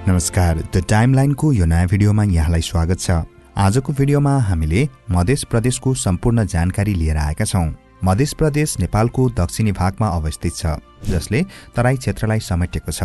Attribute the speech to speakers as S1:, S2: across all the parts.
S1: नमस्कार, द टाइमलाइनको यो नयाँ भिडियोमा यहाँलाई स्वागत छ। आजको भिडियोमा हामीले मध्य प्रदेशको सम्पूर्ण जानकारी लिएर आएका छौं। मध्य प्रदेश नेपालको दक्षिणी भागमा अवस्थित छ, जसले तराई क्षेत्रलाई समेटेको छ।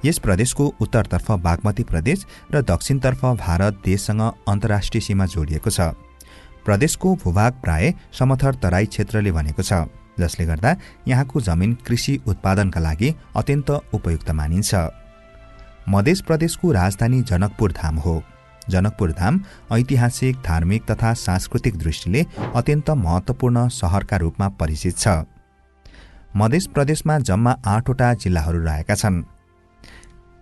S1: यस प्रदेशको उत्तरतर्फ बागमती प्रदेश र दक्षिणतर्फ भारत देशसँग अन्तर्राष्ट्रिय सीमा जोडिएको छ। प्रदेशको भूभाग प्राय समथर तराई क्षेत्रले बनेको छ, जसले गर्दा यहाँको जमिन कृषि उत्पादनका लागि अत्यन्त उपयुक्त मानिन्छ। मध्य प्रदेशको राजधानी जनकपुर धाम हो। जनकपुर धाम ऐतिहासिक, धार्मिक तथा सांस्कृतिक दृष्टिले अत्यन्त महत्त्वपूर्ण शहरका रूपमा परिचित छ। मध्य प्रदेशमा जम्मा 8 वटा जिल्लाहरू रहेका छन्।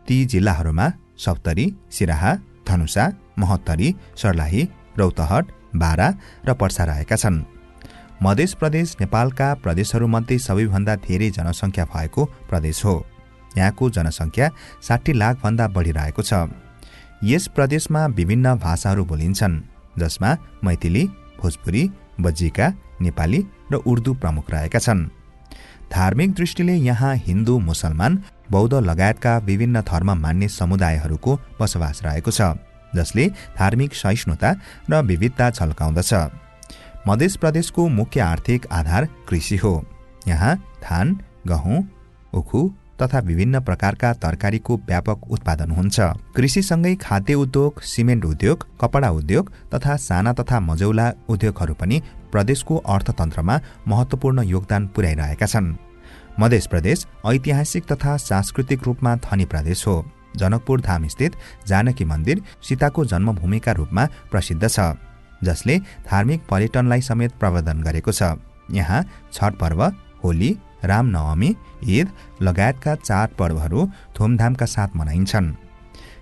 S1: ती जिल्लाहरूमा सप्तरी, सिराहा, धनुषा, महोत्तरी, सर्लाही, रौतहट, बारा र पर्सा रहेका छन्। मध्य प्रदेश नेपालका प्रदेशहरूमध्ये सबैभन्दा धेरै जनसङ्ख्या भएको प्रदेश हो। यहाँको जनसङ्ख्या 60 लाख भन्दा बढी रहेको छ। यस प्रदेशमा विभिन्न भाषाहरू बोलिन्छन्, जसमा मैथिली, भोजपुरी, बज्जिका, नेपाली र उर्दू प्रमुख रहेका छन्। धार्मिक दृष्टिले यहाँ हिन्दू, मुसलमान, बौद्ध लगायतका विभिन्न धर्म मान्ने समुदायहरूको बसोबास रहेको छ, जसले धार्मिक सहिष्णुता र विविधता झल्काउँदछ। मध्य प्रदेशको मुख्य आर्थिक आधार कृषि हो। यहाँ धान, गहुँ, उखु तथा विभिन्न प्रकारका तरकारीको व्यापक उत्पादन हुन्छ। कृषिसँगै खाद्य उद्योग, सिमेन्ट उद्योग, कपडा उद्योग तथा साना तथा मझौला उद्योगहरू पनि प्रदेशको अर्थतन्त्रमा महत्त्वपूर्ण योगदान पुर्याइरहेका छन्। मध्य प्रदेश ऐतिहासिक तथा सांस्कृतिक रूपमा धनी प्रदेश हो। जनकपुर धाम स्थित जानकी मन्दिर सीताको जन्मभूमिका रूपमा प्रसिद्ध छ, जसले धार्मिक पर्यटनलाई समेत प्रवर्धन गरेको छ। यहाँ छठ पर्व, होली, रामनवमी, ईद लगायतका चाड पर्वहरू धुमधामका साथ मनाइन्छन्।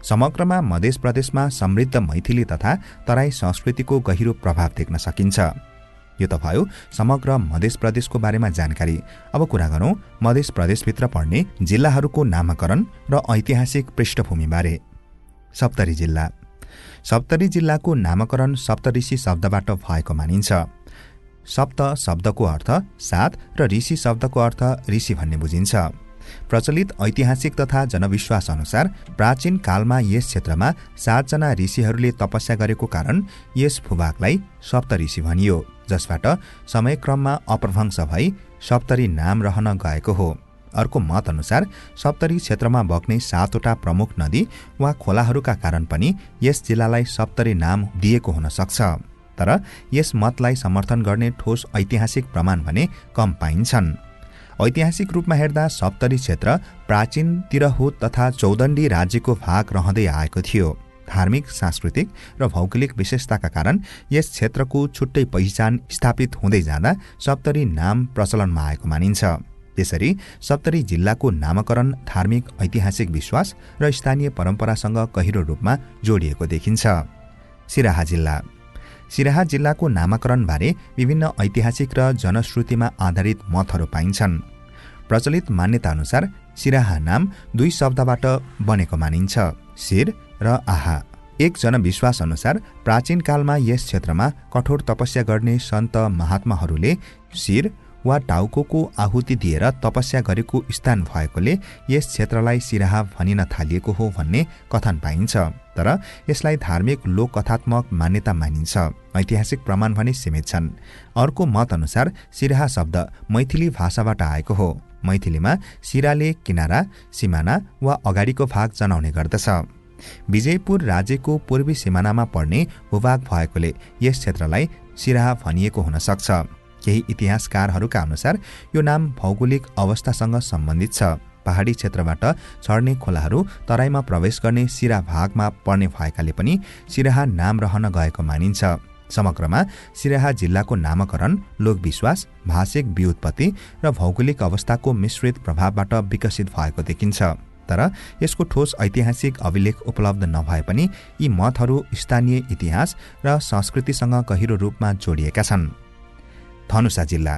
S1: समग्रमा मध्य प्रदेशमा समृद्ध मैथिली तथा तराई संस्कृतिको गहिरो प्रभाव देख्न सकिन्छ। यो त भयो समग्र मध्य प्रदेशको बारेमा जानकारी। अब कुरा गरौँ मध्य प्रदेशभित्र पर्ने जिल्लाहरूको नामकरण र ऐतिहासिक पृष्ठभूमिबारे। सप्तरी जिल्ला। सप्तरी जिल्लाको नामकरण सप्तऋषि शब्दबाट भएको मानिन्छ। सप्त शब्दको अर्थ 7 र ऋषि शब्दको अर्थ ऋषि भन्ने बुझिन्छ। प्रचलित ऐतिहासिक तथा जनविश्वास अनुसार प्राचीन कालमा यस क्षेत्रमा 7 जना ऋषिहरूले तपस्या गरेको कारण यस भूभागलाई सप्तऋषि भनियो, जसबाट समयक्रममा अपभ्रंश भई सप्तरी नाम रहन गएको हो। अर्को मत अनुसार सप्तरी क्षेत्रमा बग्ने 7 वटा प्रमुख नदी वा खोलाहरूका कारण पनि यस जिल्लालाई सप्तरी नाम दिएको हुन सक्छ। तर यस मतलाई समर्थन गर्ने ठोस ऐतिहासिक प्रमाण भने कम पाइन्छन्। ऐतिहासिक रूपमा हेर्दा सप्तरी क्षेत्र प्राचीन तिरहुत तथा चौदण्डी राज्यको भाग रहँदै आएको थियो। धार्मिक, सांस्कृतिक र भौगोलिक विशेषताका कारण यस क्षेत्रको छुट्टै पहिचान स्थापित हुँदै जाँदा सप्तरी नाम प्रचलनमा आएको मानिन्छ। त्यसरी सप्तरी जिल्लाको नामकरण धार्मिक, ऐतिहासिक विश्वास र स्थानीय परम्परासँग गहिरो रूपमा जोडिएको देखिन्छ। सिराहा जिल्ला। सिराहा जिल्लाको नामकरणबारे विभिन्न ऐतिहासिक र जनश्रुतिमा आधारित मतहरू पाइन्छन्। प्रचलित मान्यता अनुसार सिराहा नाम 2 शब्दबाट बनेको मानिन्छ, शिर र आहा। एक जनविश्वास अनुसार प्राचीन कालमा यस क्षेत्रमा कठोर तपस्या गर्ने सन्त महात्माहरूले शिर वा टाउको आहुति दिएर तपस्या गरेको स्थान भएकोले यस क्षेत्रलाई सिराहा भनिन थालिएको हो भन्ने कथन पाइन्छ। तर यसलाई धार्मिक लोककथात्मक मान्यता मानिन्छ। ऐतिहासिक प्रमाण भने सीमित छन्। अर्को मत अनुसार सिराहा शब्द मैथिली भाषाबाट आएको हो। मैथिलीमा सिराले किनारा, सिमाना वा अगाडिको भाग जनाउने गर्दछ। विजयपुर राज्यको पूर्वी सिमानामा पर्ने भूभाग भएकोले यस क्षेत्रलाई सिराहा भनिएको हुन सक्छ। केही इतिहासकारहरूका अनुसार यो नाम भौगोलिक अवस्थासँग सम्बन्धित छ। पहाडी क्षेत्रबाट छर्ने खोलाहरू तराईमा प्रवेश गर्ने सिरा भागमा पर्ने भएकाले पनि सिराहा नाम रहन गएको मानिन्छ। समग्रमा सिराहा जिल्लाको नामकरण लोकविश्वास, भाषिक व्युत्पत्ति र भौगोलिक अवस्थाको मिश्रित प्रभावबाट विकसित भएको देखिन्छ। तर यसको ठोस ऐतिहासिक अभिलेख उपलब्ध नभए पनि यी मतहरू स्थानीय इतिहास र संस्कृतिसँग गहिरो रूपमा जोडिएका छन्। धनुषा जिल्ला।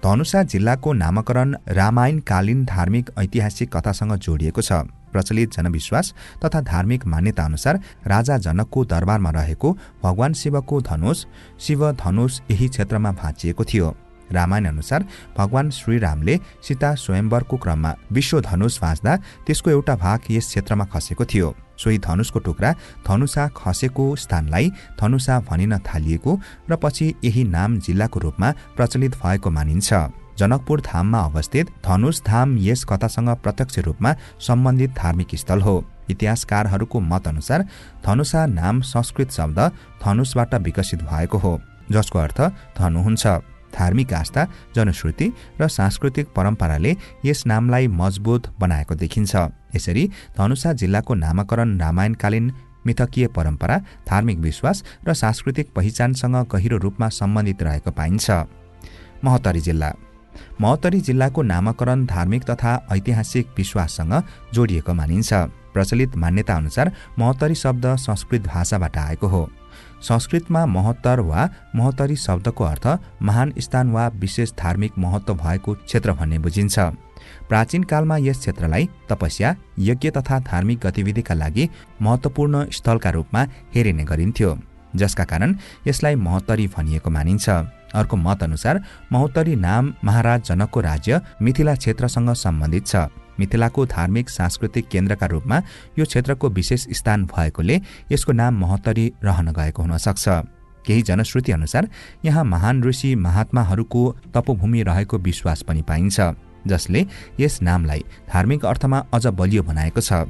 S1: धनुषा जिल्लाको नामकरण रामायणकालीन धार्मिक ऐतिहासिक कथासँग जोडिएको छ। प्रचलित जनविश्वास तथा धार्मिक मान्यता अनुसार राजा जनकको दरबारमा रहेको भगवान शिवको धनुष, शिव धनुष यही क्षेत्रमा भाँचिएको थियो। रामायण अनुसार भगवान श्रीरामले सीता स्वयम्वरको क्रममा विश्व धनुष भाँच्दा त्यसको एउटा भाग यस क्षेत्रमा खसेको थियो। सोही धनुषको टुक्रा धनुषा खसेको स्थानलाई धनुषा भनिन थालिएको र पछि यही नाम जिल्लाको रूपमा प्रचलित भएको मानिन्छ। जनकपुर धाममा अवस्थित धनुष धाम यस कथासँग प्रत्यक्ष रूपमा सम्बन्धित धार्मिक स्थल हो। इतिहासकारहरूको मत अनुसार धनुषा नाम संस्कृत शब्द धनुषबाट विकसित भएको हो, जसको अर्थ धनु हुन्छ। धार्मिक आस्था, जनश्रुति र सांस्कृतिक परम्पराले यस नामलाई मजबुत बनाएको देखिन्छ। यसरी धनुषा जिल्लाको नामकरण रामायणकालीन मिथकीय परम्परा, धार्मिक विश्वास र सांस्कृतिक पहिचानसँग गहिरो रूपमा सम्बन्धित रहेको पाइन्छ। महोत्तरी जिल्ला महोत्तरी जिल्लाको नामकरण धार्मिक तथा ऐतिहासिक विश्वाससँग जोडिएको मानिन्छ। प्रचलित मान्यता अनुसार महोत्तरी शब्द संस्कृत भाषाबाट आएको हो। संस्कृतमा महोत्तर वा महोत्तरी शब्दको अर्थ महान स्थान वा विशेष धार्मिक महत्त्व भएको क्षेत्र भन्ने बुझिन्छ। प्राचीन कालमा यस क्षेत्रलाई तपस्या, यज्ञ तथा धार्मिक गतिविधिका लागि महत्त्वपूर्ण स्थलका रूपमा हेरिने गरिन्थ्यो, जसका कारण यसलाई महोत्तरी भनिएको मानिन्छ। अर्को मत अनुसार महोत्तरी नाम महाराज जनकको राज्य मिथिला क्षेत्रसँग सम्बन्धित छ। मिथिलाको धार्मिक सांस्कृतिक केन्द्रका रूपमा यो क्षेत्रको विशेष स्थान भएकोले यसको नाम महोत्तरी रहन गएको हुन सक्छ। केही जनश्रुति अनुसार यहाँ महान ऋषि महात्माहरूको तपोभूमि रहेको विश्वास पनि पाइन्छ, जसले यस नामलाई धार्मिक अर्थमा अझ बलियो बनाएको छ।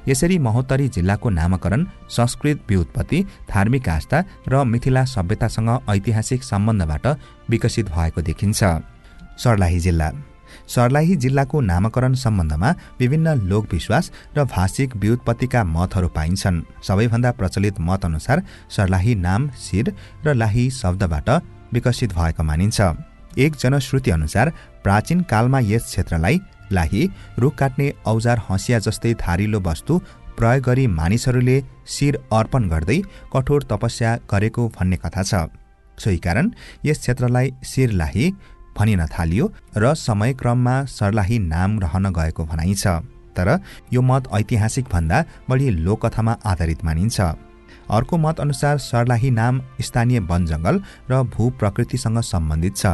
S1: यसरी महोत्तरी जिल्लाको नामकरण संस्कृत व्युत्पत्ति, धार्मिक आस्था र मिथिला सभ्यतासँग ऐतिहासिक सम्बन्धबाट विकसित भएको देखिन्छ। सर्लाही जिल्ला सर्लाही जिल्लाको नामकरण सम्बन्धमा विभिन्न लोकविश्वास र भाषिक व्युत्पत्तिका मतहरू पाइन्छन्। सबैभन्दा प्रचलित मत अनुसार सर्लाही नाम शिर र लाही शब्दबाट विकसित भएको मानिन्छ। एक जनश्रुति अनुसार प्राचीन कालमा यस क्षेत्रलाई लाही, रुख काट्ने औजार हँसिया जस्तै धारिलो वस्तु प्रयोग गरी मानिसहरूले शिर अर्पण गर्दै कठोर तपस्या गरेको भन्ने कथा छ। सोही कारण यस क्षेत्रलाई शिरलाही भनिन थालियो र समयक्रममा सर्लाही नाम रहन गएको भनाइन्छ। तर यो मत ऐतिहासिक भन्दा बढी लोककथामा आधारित मानिन्छ। अर्को मत अनुसार सर्लाही नाम स्थानीय वन जङ्गल र भूप्रकृतिसँग सम्बन्धित छ।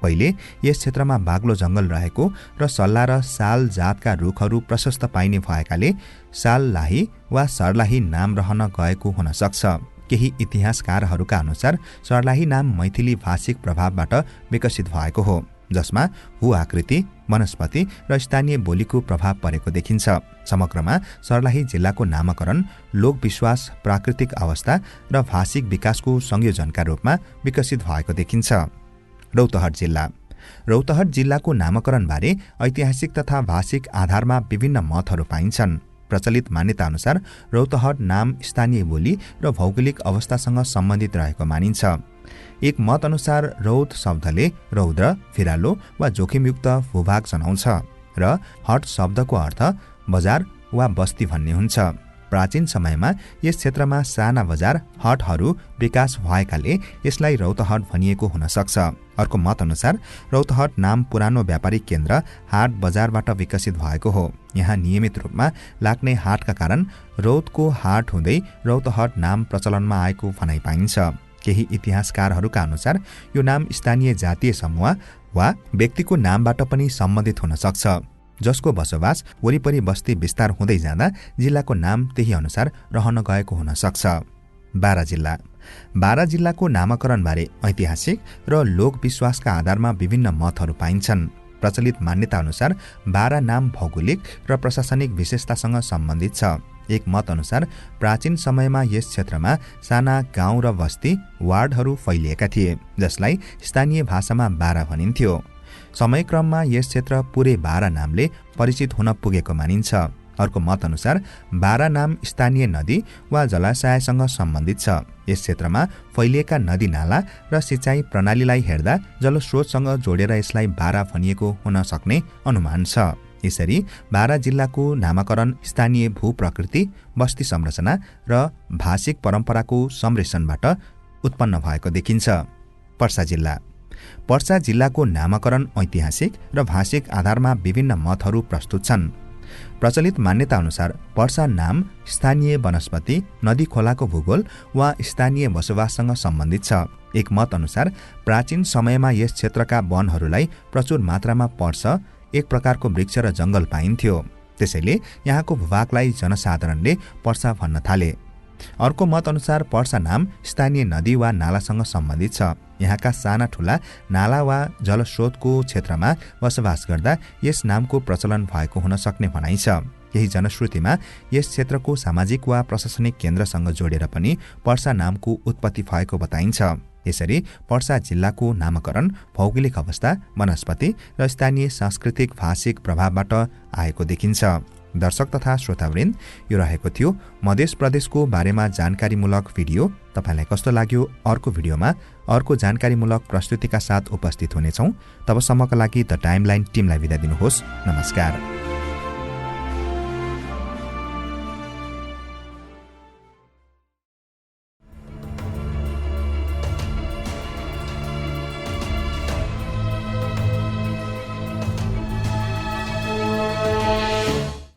S1: पहिले यस क्षेत्रमा बाग्लो जङ्गल रहेको र सल्ला र साल जातका रुखहरू प्रशस्त पाइने भएकाले साललाही वा सर्लाही नाम रहन गएको हुन सक्छ। केही इतिहासकारहरूका अनुसार सर्लाही नाम मैथिली भाषिक प्रभावबाट विकसित भएको हो, जसमा हु आकृति, वनस्पति र स्थानीय बोलीको प्रभाव परेको देखिन्छ। समग्रमा सर्लाही जिल्लाको नामकरण लोकविश्वास, प्राकृतिक अवस्था र भाषिक विकासको संयोजनका रूपमा विकसित भएको देखिन्छ। रौतहट जिल्ला रौतहट जिल्लाको नामकरणबारे ऐतिहासिक तथा भाषिक आधारमा विभिन्न मतहरू पाइन्छन्। प्रचलित मान्यता अनुसार रौतहट नाम स्थानीय बोली र भौगोलिक अवस्थासँग सम्बन्धित रहेको मानिन्छ। एक मत अनुसार रौत शब्दले रौद्र, फिरालो वा जोखिमयुक्त भूभाग जनाउँछ र हट शब्दको अर्थ बजार वा बस्ती भन्ने हुन्छ। प्राचीन समयमा यस क्षेत्रमा साना बजार हटहरू विकास भएकाले यसलाई रौतहट भनिएको हुन सक्छ। अर्को मत अनुसार रौतहट नाम पुरानो व्यापारिक केन्द्र हाट बजारबाट विकसित भएको हो। यहाँ नियमित रूपमा लाग्ने हाटका कारण रौतको हाट हुँदै रौतहट नाम प्रचलनमा आएको भनाइ पाइन्छ। केही इतिहासकारहरूका अनुसार यो नाम स्थानीय जातीय समूह वा व्यक्तिको नामबाट पनि सम्बन्धित हुन सक्छ, जसको बसोबास वरिपरि बस्ती विस्तार हुँदै जाँदा जिल्लाको नाम त्यही अनुसार रहन गएको हुन सक्छ। बारा जिल्ला बारा जिल्लाको नामकरणबारे ऐतिहासिक र लोकविश्वासका आधारमा विभिन्न मतहरू पाइन्छन्। प्रचलित मान्यता अनुसार बारा नाम भौगोलिक र प्रशासनिक विशेषतासँग सम्बन्धित छ। एक मत अनुसार प्राचीन समयमा यस क्षेत्रमा साना गाउँ र बस्ती वार्डहरू फैलिएका थिए, जसलाई स्थानीय भाषामा बारा भनिन्थ्यो। समयक्रममा यस क्षेत्र पुरै बारा नामले परिचित हुन पुगेको मानिन्छ। अर्को मत अनुसार बारा नाम स्थानीय नदी वा जलाशयसँग सम्बन्धित छ। यस क्षेत्रमा फैलिएका नदी नाला र सिँचाइ प्रणालीलाई हेर्दा जलस्रोतसँग जोडेर यसलाई बारा भनिएको हुन सक्ने अनुमान छ। यसरी बारा जिल्लाको नामकरण स्थानीय भूप्रकृति, बस्ती संरचना र भाषिक परम्पराको सम्मिश्रणबाट उत्पन्न भएको देखिन्छ। पर्सा जिल्ला पर्सा जिल्लाको नामकरण ऐतिहासिक र भाषिक आधारमा विभिन्न मतहरू प्रस्तुत छन्। प्रचलित मान्यता अनुसार पर्सा नाम स्थानीय वनस्पति, नदी खोलाको भूगोल वा स्थानीय बसोबाससँग सम्बन्धित छ। एक मत अनुसार प्राचीन समयमा यस क्षेत्रका वनहरूलाई प्रचुर मात्रामा पर्सा, एक प्रकारको वृक्ष र जङ्गल पाइन्थ्यो। त्यसैले यहाँको भूभागलाई जनसाधारणले पर्सा भन्न थाले। अर्को मत अनुसार पर्सा नाम स्थानीय नदी वा नालासँग सम्बन्धित छ। यहाँका साना ठूला नाला वा जलस्रोतको क्षेत्रमा बसोबास गर्दा यस नामको प्रचलन भएको हुन सक्ने भनाइ छ। यही जनश्रुतिमा यस क्षेत्रको सामाजिक वा प्रशासनिक केन्द्रसँग जोडेर पनि पर्सा नामको उत्पत्ति भएको बताइन्छ। यसरी पर्सा जिल्लाको नामकरण भौगोलिक अवस्था, वनस्पति र स्थानीय सांस्कृतिक भाषिक प्रभावबाट आएको देखिन्छ। दर्शक तथा श्रोतावृन्द, यो रहेको थियो मध्य प्रदेशको बारेमा जानकारीमूलक भिडियो। तपाईलाई कस्तो लाग्यो? अर्को भिडियोमा अर्को जानकारीमूलक प्रस्तुतिका साथ उपस्थित हुनेछौँ। तबसम्मका लागि द टाइमलाइन टिमलाई बिदा दिनुहोस्। नमस्कार।